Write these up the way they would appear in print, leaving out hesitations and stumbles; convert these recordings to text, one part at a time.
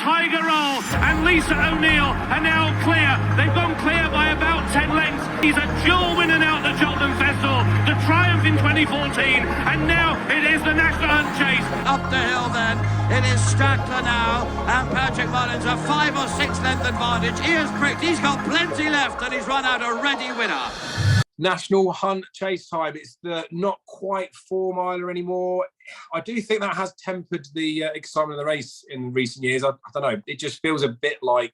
Tiger Roll and Lisa O'Neill are now clear. They've gone clear by about 10 lengths. He's a dual winner now at the Cheltenham Festival, the Triumph in 2014, and now it is the National Hunt Chase. Up the hill then, it is Strackler now, and Patrick Mullins a 5 or 6 length advantage. He is pricked, he's got plenty left, and he's run out a ready winner. National Hunt Chase time. It's the not quite 4 miler anymore. I do think that has tempered the excitement of the race in recent years. I don't know. It just feels a bit like,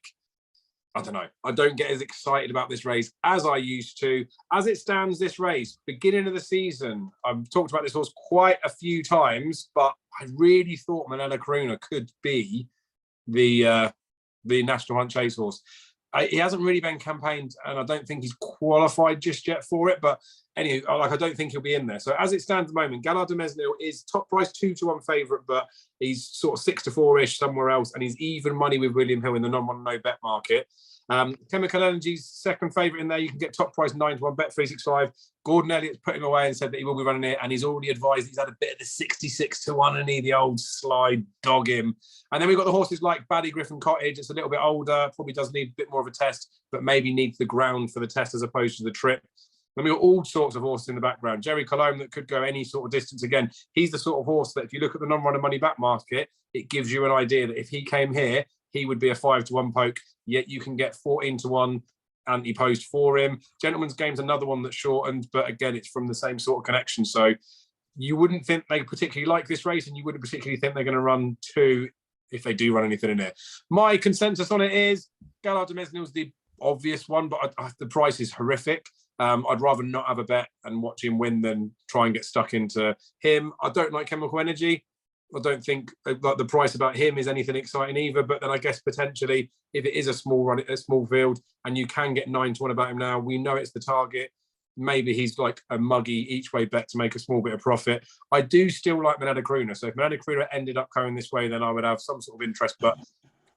I don't know. I don't get as excited about this race as I used to. As it stands, this race, beginning of the season, I've talked about this horse quite a few times, but I really thought Manella Karuna could be the National Hunt Chase horse. He hasn't really been campaigned, and I don't think he's qualified just yet for it. But anyway, I don't think he'll be in there. So as it stands at the moment, Gaillard du Mesnil is top price 2-1 favourite, but he's sort of 6-4-ish somewhere else, and he's even money with William Hill in the non-1 no bet market. Chemical Energy's second favourite in there. You can get top price 9-1, bet 365. Gordon Elliott's put him away and said that he will be running it, and he's already advised he's had a bit of the 66-1, and the old slide dog him. And then we've got the horses like Baddy Griffin Cottage. It's a little bit older, probably does need a bit more of a test, but maybe needs the ground for the test as opposed to the trip. Then we've got all sorts of horses in the background. Jerry Colombe that could go any sort of distance again. He's the sort of horse that if you look at the non-runner money back market, it gives you an idea that if he came here, he would be a 5-1 poke, yet you can get 14-1 anti-post for him. Gentleman's Game's another one that's shortened, but again, it's from the same sort of connection. So you wouldn't think they particularly like this race, and you wouldn't particularly think they're going to run 2 if they do run anything in there. My consensus on it is Gaillard du Mesnil's the obvious one, but the price is horrific. I'd rather not have a bet and watch him win than try and get stuck into him. I don't like Chemical Energy. I don't think like the price about him is anything exciting either. But then I guess potentially if it is a small run, a small field, and you can get 9-1 about him now, we know it's the target. Maybe he's like a muggy each way bet to make a small bit of profit. I do still like Manella Karuna. So if Manella Karuna ended up going this way, then I would have some sort of interest. But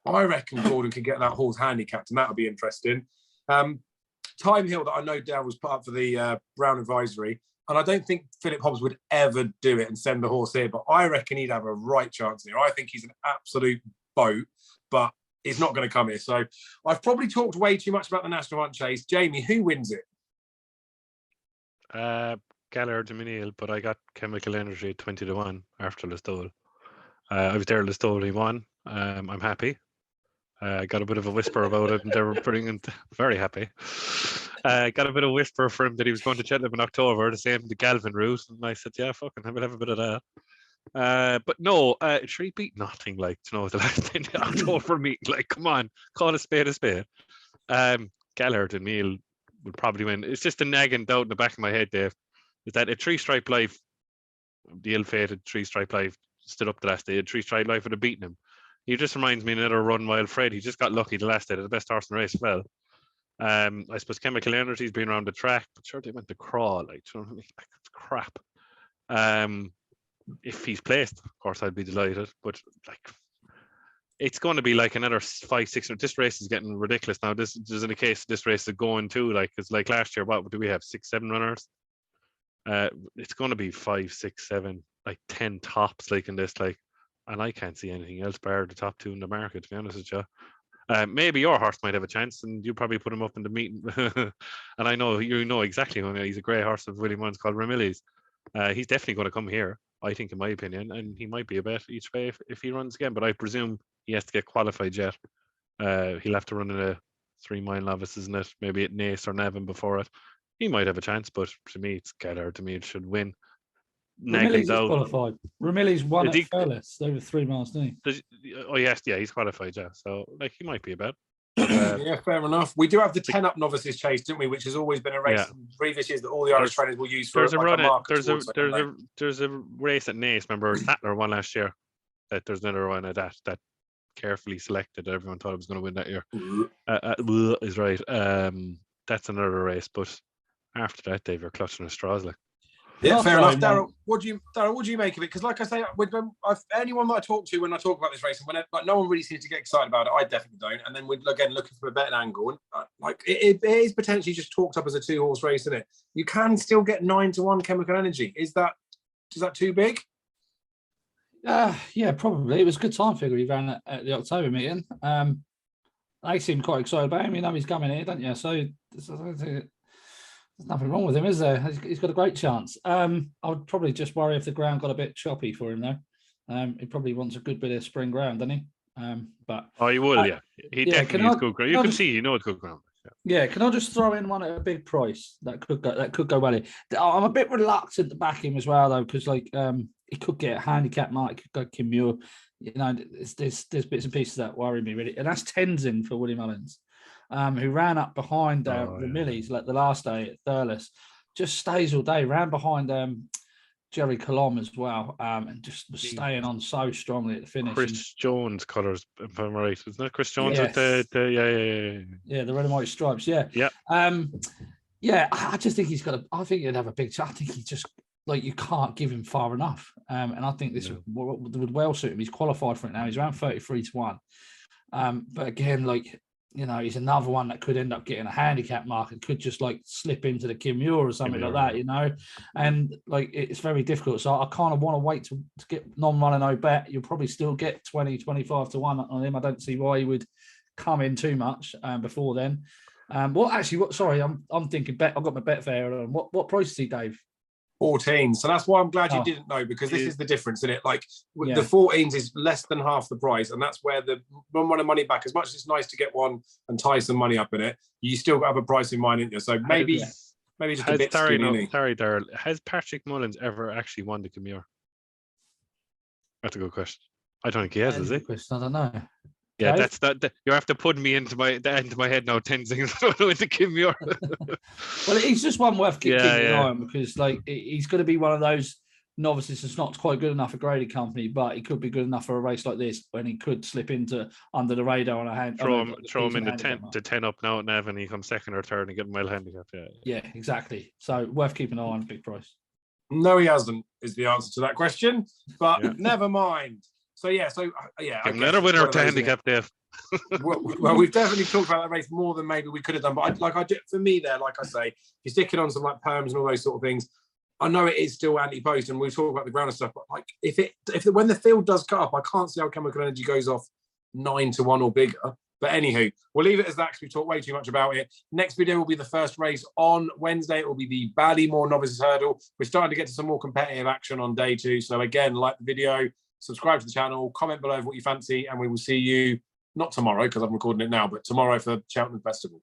I reckon Gordon could get that horse handicapped, and that would be interesting. Time Hill that I know Dale was put up for the Brown Advisory. And I don't think Philip Hobbs would ever do it and send the horse here, but I reckon he'd have a right chance here. I think he's an absolute boat, but he's not going to come here. So I've probably talked way too much about the National Hunt Chase. Jamie, who wins it? Gaillard du Mesnil, but I got Chemical Energy 20-1 after Listowel. I was there at Listowel, he won. I'm happy. I got a bit of a whisper about it, and they were bringing very happy. Got a bit of whisper for him that he was going to Cheltenham in October, the same the Galvin route, and I said, "Yeah, fucking, I will have a bit of that." But no, should he beat nothing? Like, you know, the last thing the October meeting, like, come on, call a spade a spade. Gaillard du Mesnil would probably win. It's just a nagging doubt in the back of my head, Dave, is that a 3-stripe life, the ill-fated 3-stripe life, stood up the last day. A 3-stripe life would have beaten him. He just reminds me of another Run Wild Fred. He just got lucky the last day. The best horse in the race fell. I suppose Chemical Energy's been around the track, but sure, they went to crawl. Like, you know what I mean? Like, it's crap. If he's placed, of course, I'd be delighted. But like, it's going to be like another 5-6. This race is getting ridiculous now. This is in a case this race is going too. Like, it's like last year. What do we have? 6-7 runners. It's going to be 5, 6, 7, like 10 tops. Like in this, like. And I can't see anything else bar the top 2 in the market, to be honest with you. Maybe your horse might have a chance, and you probably put him up in the meeting. And I know you know exactly who he's a grey horse of William Mullins called Ramillies. He's definitely going to come here, I think, in my opinion, and he might be a bet each way if he runs again. But I presume he has to get qualified yet. He'll have to run in a 3-mile novice, isn't it? Maybe at Naas or Navan before it. He might have a chance, but to me, it's Gaillard. To me, it should win. Ramillies is qualified. Ramillies won at Fairless over 3 miles, didn't he? Oh yes, yeah, he's qualified, yeah. So like he might be a bet. Yeah, fair enough. We do have the 10-up novices chase, don't we? Which has always been a race in previous years that all the Irish trainers will use for. There's a race at Naas. Remember Sattler won last year. There's another one at that carefully selected. Everyone thought it was going to win that year. Is right. That's another race, but after that, Dave, you're clutching at straws, like. Yeah, fair enough. Darryl, what do you make of it? Because, like I say, anyone that I talk to when I talk about this race, and when no one really seems to get excited about it, I definitely don't. And then we're again looking for a betting angle, and like it is potentially just talked up as a 2-horse race, isn't it? You can still get 9-1 Chemical Energy. Is that too big? Yeah, probably. It was a good time figure he ran at the October meeting. They seem quite excited about him. You know he's coming here, don't you? So there's nothing wrong with him, is there? He's got a great chance. I would probably just worry if the ground got a bit choppy for him, though. He probably wants a good bit of spring ground, doesn't he? But he will, yeah. He definitely is good ground. You can see, it's good ground. Yeah, can I just throw in one at a big price that could go well? I'm a bit reluctant to back him as well, though, because he could get a handicap mark, could go Kim Muir. You know, there's bits and pieces that worry me really, and that's Tenzin for Willie Mullins, who ran up behind Ramillies like the last day at Thurles, just stays all day, ran behind Jerry Colom as well, and just was staying on so strongly at the finish. Chris Jones colours, if I'm right, isn't it? Chris Jones with the the red and white stripes, yeah. I just think he's got I think he'd have a big chance. I think he just you can't give him far enough, and I think this would well suit him. He's qualified for it now. He's around 33-1, but again, he's another one that could end up getting a handicap mark and could just slip into the Kim Muir or something like that, and it's very difficult. So I kind of want to wait to get non-runner no bet. You'll probably still get 20-25 to 1 on him. I don't see why he would come in too much before then. Sorry, I'm thinking bet. I've got my bet fair on. What price is he, Dave? 14. So that's why I'm glad you didn't know, because this is the difference in it. The 14s is less than half the price, and that's where the one money back. As much as it's nice to get one and tie some money up in it, you still got to have a price in mind, don't you? So maybe just a bit skinny. Sorry, Daryl. Has Patrick Mullins ever actually won the Kim Muir? That's a good question. I don't think he has, is he? I don't know. Yeah, that's that. You have to put me into my head now. 10 things with the Kim Muir. Well, he's just one worth keeping an eye on, because he's going to be one of those novices that's not quite good enough for graded company, but he could be good enough for a race like this when he could slip into under the radar on a hand. Throw him in the 10 up now at Nav, and he comes second or third and get a mile handicap. Yeah, exactly. So worth keeping an eye on, big price. No, he hasn't, is the answer to that question. But never mind. So another winner to handicap, Dave. well, we've definitely talked about that race more than maybe we could have done. But for me, there, like I say, you're sticking on some perms and all those sort of things. I know it is still anti-post, and we talk about the ground and stuff. But when the field does cut up, I can't see how Chemical Energy goes off 9-1 or bigger. But anywho, we'll leave it as that because we talked way too much about it. Next video will be the first race on Wednesday. It will be the Ballymore Novices Hurdle. We're starting to get to some more competitive action on day 2. So again, like the video, subscribe to the channel, comment below what you fancy, and we will see you not tomorrow because I'm recording it now, but tomorrow for Cheltenham Festival.